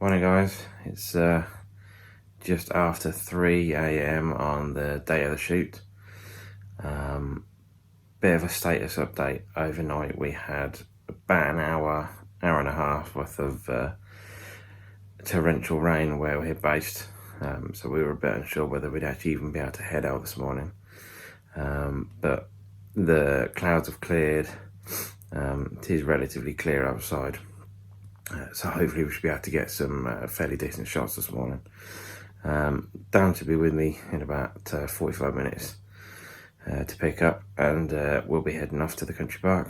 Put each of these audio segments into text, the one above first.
Morning guys, it's just after 3 AM on the day of the shoot. Bit of a status update. Overnight we had about an hour and a half worth of torrential rain where we're based, so we were a bit unsure whether we'd actually even be able to head out this morning, but the clouds have cleared. It is relatively clear outside. So hopefully we should be able to get some fairly decent shots this morning. Dan to be with me in about 45 minutes to pick up, and we'll be heading off to the country park.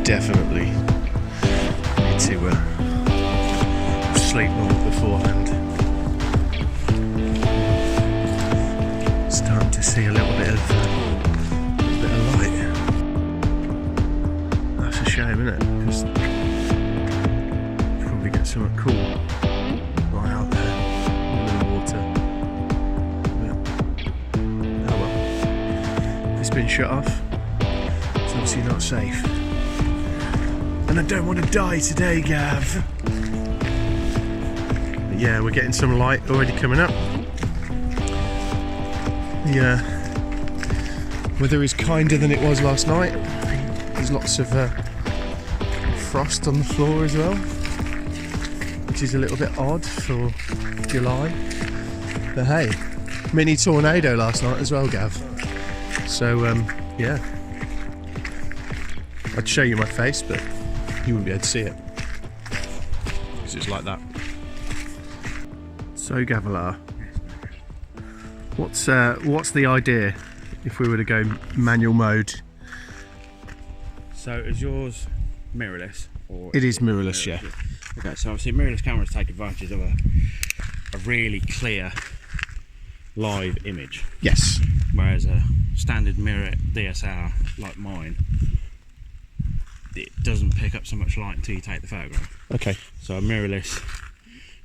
Definitely need to sleep more beforehand. Starting to see a little bit of light. That's a shame, isn't it? Because you probably get something cool right out there in the water. But, oh well, it's been shut off. It's obviously not safe. And I don't want to die today, Gav. But yeah, we're getting some light already coming up. The weather is kinder than it was last night. There's lots of frost on the floor as well, which is a little bit odd for July. But hey, mini tornado last night as well, Gav. So yeah, I'd show you my face, but you wouldn't be able to see it because it's like that. So Gavilar, what's the idea if we were to go manual mode? So is yours mirrorless? Or It is mirrorless, yeah. Okay, so obviously mirrorless cameras take advantage of a really clear live image, Yes. whereas a standard mirror DSLR like mine, it doesn't pick up so much light until you take the photograph. Okay. So a mirrorless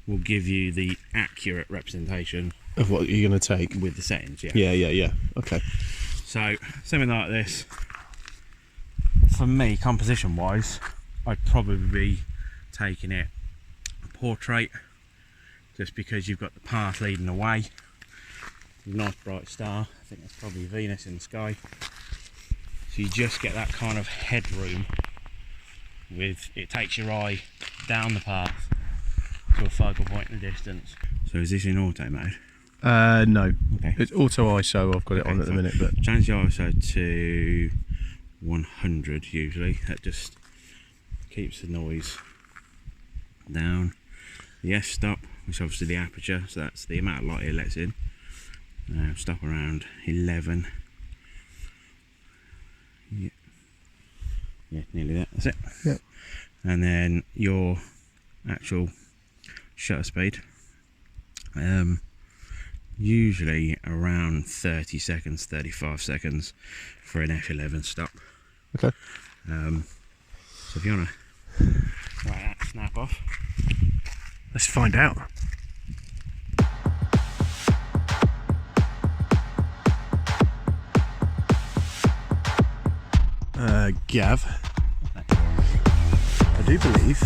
will give you the accurate representation Of what you're going to take? with the settings. Yeah. Okay. So something like this, for me, composition wise, I'd probably be taking it portrait, just because you've got the path leading away. Nice bright star. I think that's probably Venus in the sky. So you just get that kind of headroom. With it takes your eye down the path to a focal point in the distance. So is this in auto mode? No. Okay. It's auto ISO. I've got it on at the minute, but Change the ISO to 100 usually. That just keeps the noise down. The f-stop, which is obviously the aperture, so that's the amount of light it lets in. Stop around 11. Yeah, nearly that. That's it. Yep. And then your actual shutter speed, usually around 30 seconds, 35 seconds for an f11 stop. okay. So if you want to write that snap off. Let's find out. Gav, I do believe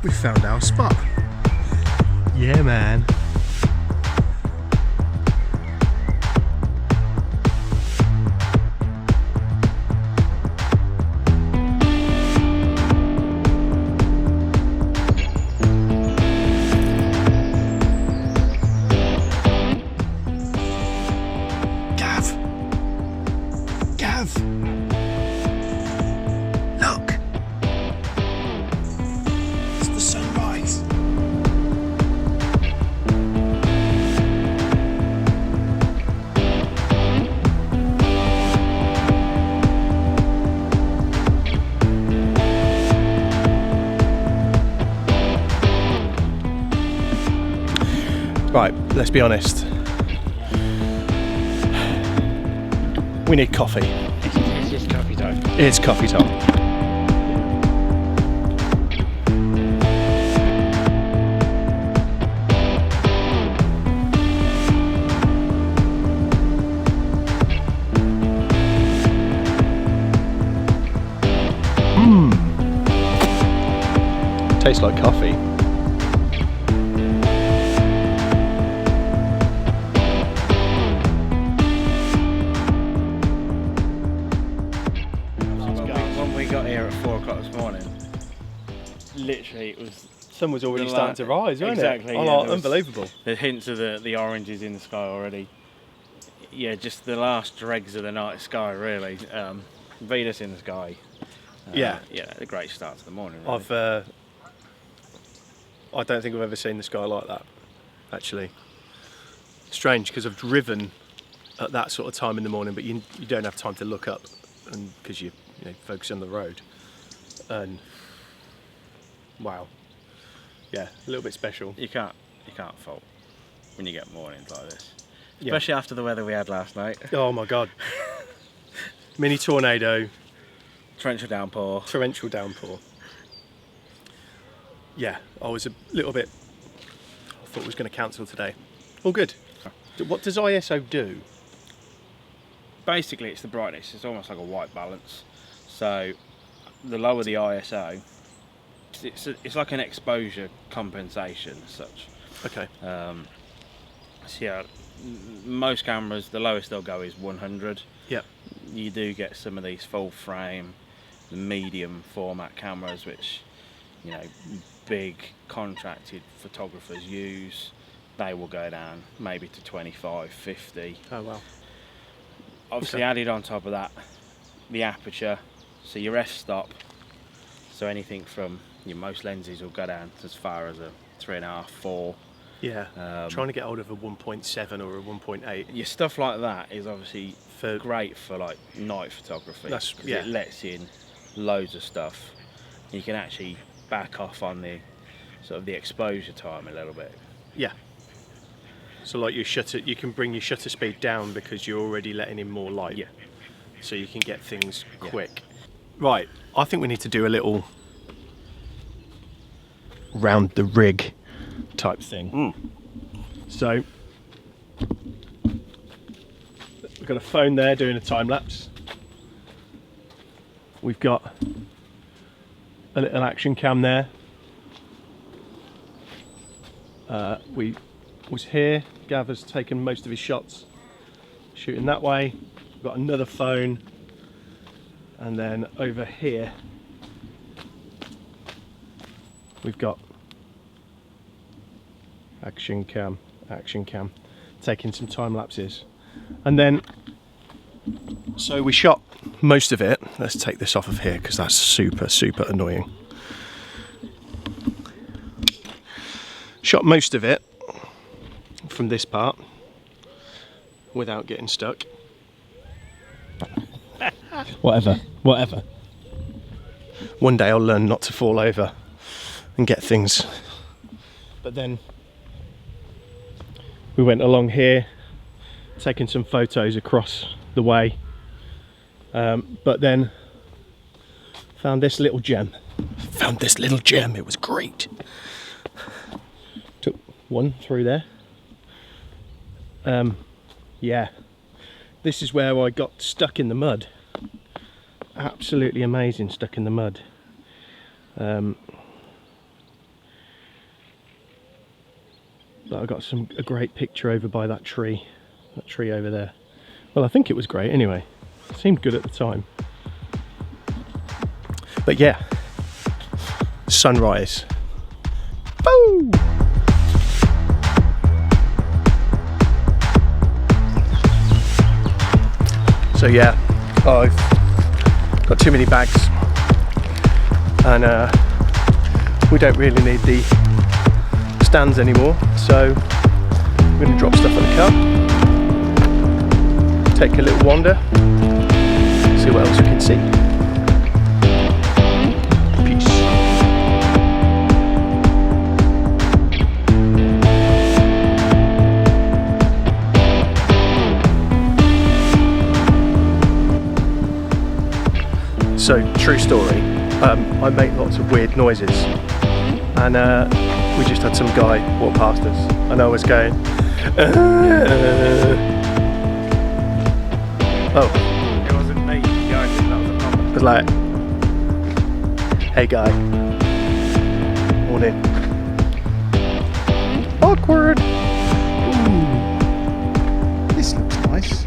we found our spot. Yeah, man. Gav! Look! It's the sunrise. Right, let's be honest. We need coffee. It's coffee time. It's coffee time. Tastes like coffee. When we got here at 4 o'clock this morning, literally it was Sun was already The starting to rise, wasn't exactly, it? yeah, Oh, there was- unbelievable. the hints of the oranges in the sky already. Yeah, just the last dregs of the night sky, really. Venus in the sky. Yeah. Yeah, a great start to the morning. Really. I don't think I've ever seen the sky like that, actually. Strange, because I've driven at that sort of time in the morning, but you don't have time to look up, and because you focus on the road. And wow, yeah, a little bit special. You can't fault when you get mornings like this, Yeah. especially after the weather we had last night. Oh my god, mini tornado, Torrential downpour. torrential downpour. Yeah, I was a little bit. I thought I was going to cancel today. All good. What does ISO do? Basically, it's the brightness. It's almost like a white balance. So, the lower the ISO, it's like an exposure compensation as such. Okay. So yeah, most cameras, the lowest they'll go is 100. Yep. You do get some of these full frame, the medium format cameras, which big contracted photographers use. They will go down maybe to 25, 50. Oh wow. Obviously, Okay. added on top of that, the aperture. So your f-stop. So anything from most lenses will go down as far as a 3.5, 4. Yeah. Trying to get hold of a 1.7 or a 1.8. Your stuff like that is obviously For great for like night photography. That's- 'cause yeah. It lets in loads of stuff. You can actually back off on the sort of the exposure time a little bit. yeah. So like your shutter, you can bring your shutter speed down because you're already letting in more light. Yeah. So you can get things Yeah. quick. Right. I think we need to do a little round the rig type thing. So we've got a phone there doing a time lapse. We've got a little action cam there. We was here. Gav has taken most of his shots shooting that way. We've got another phone, and then over here we've got action cam, taking some time lapses. And then so we shot most of it. Let's take this off of here because that's super annoying. Shot most of it from this part without getting stuck. Whatever. One day I'll learn not to fall over and get things. But then we went along here, taking some photos across the way, but then found this little gem. It was great. Took one through there. Yeah, this is where I got stuck in the mud. Absolutely amazing, stuck in the mud. But I got a great picture over by that tree over there. Well, I think it was great anyway. It seemed good at the time. But yeah, sunrise. Boo! So yeah, I've got too many bags, and we don't really need the stands anymore, so I'm going to drop stuff in the car, take a little wander, see what else we can see. Peace. So, true story, I make lots of weird noises, and we just had some guy walk past us, and I was going, oh. It wasn't me, yeah, I think that was a problem. I was like, hey guy, morning. Awkward. Ooh, this looks nice.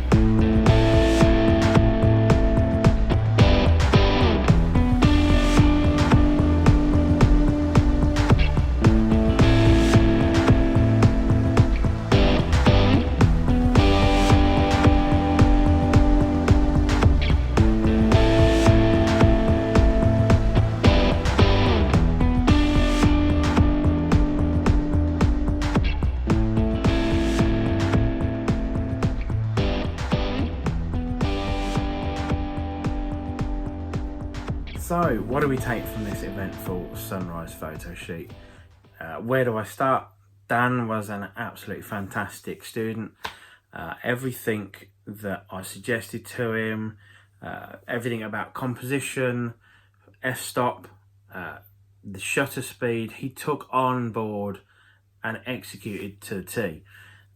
So, what do we take from this eventful sunrise photo shoot? Where do I start? Dan was an absolutely fantastic student. Everything that I suggested to him, everything about composition, f-stop, the shutter speed, he took on board and executed to the T.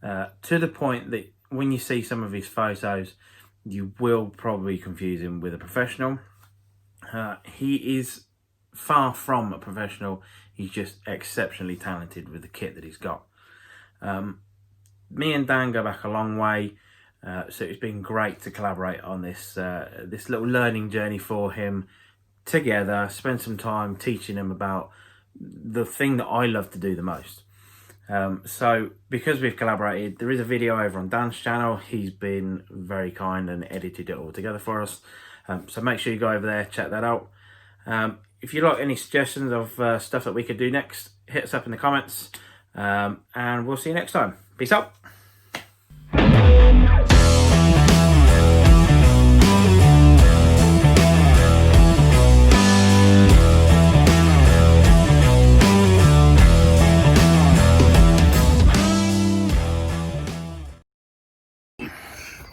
To the point that when you see some of his photos, you will probably confuse him with a professional. He is far from a professional. He's just exceptionally talented with the kit that he's got. Me and Dan go back a long way, so it's been great to collaborate on this this little learning journey for him together, spend some time teaching him about the thing that I love to do the most. So because we've collaborated, there is a video over on Dan's channel. He's been very kind and edited it all together for us. So make sure you go over there, check that out. If you like any suggestions of stuff that we could do next, hit us up in the comments, and we'll see you next time. Peace out.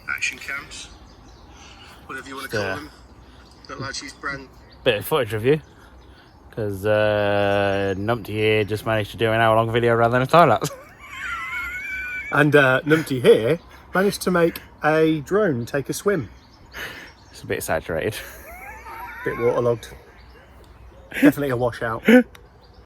Action cams, whatever you want to call them. Look like she's brand. Bit of footage review, because Numpty here just managed to do an hour-long video rather than a time lapse. And Numpty here managed to make a drone take a swim. It's a bit saturated. Bit waterlogged. Definitely a washout.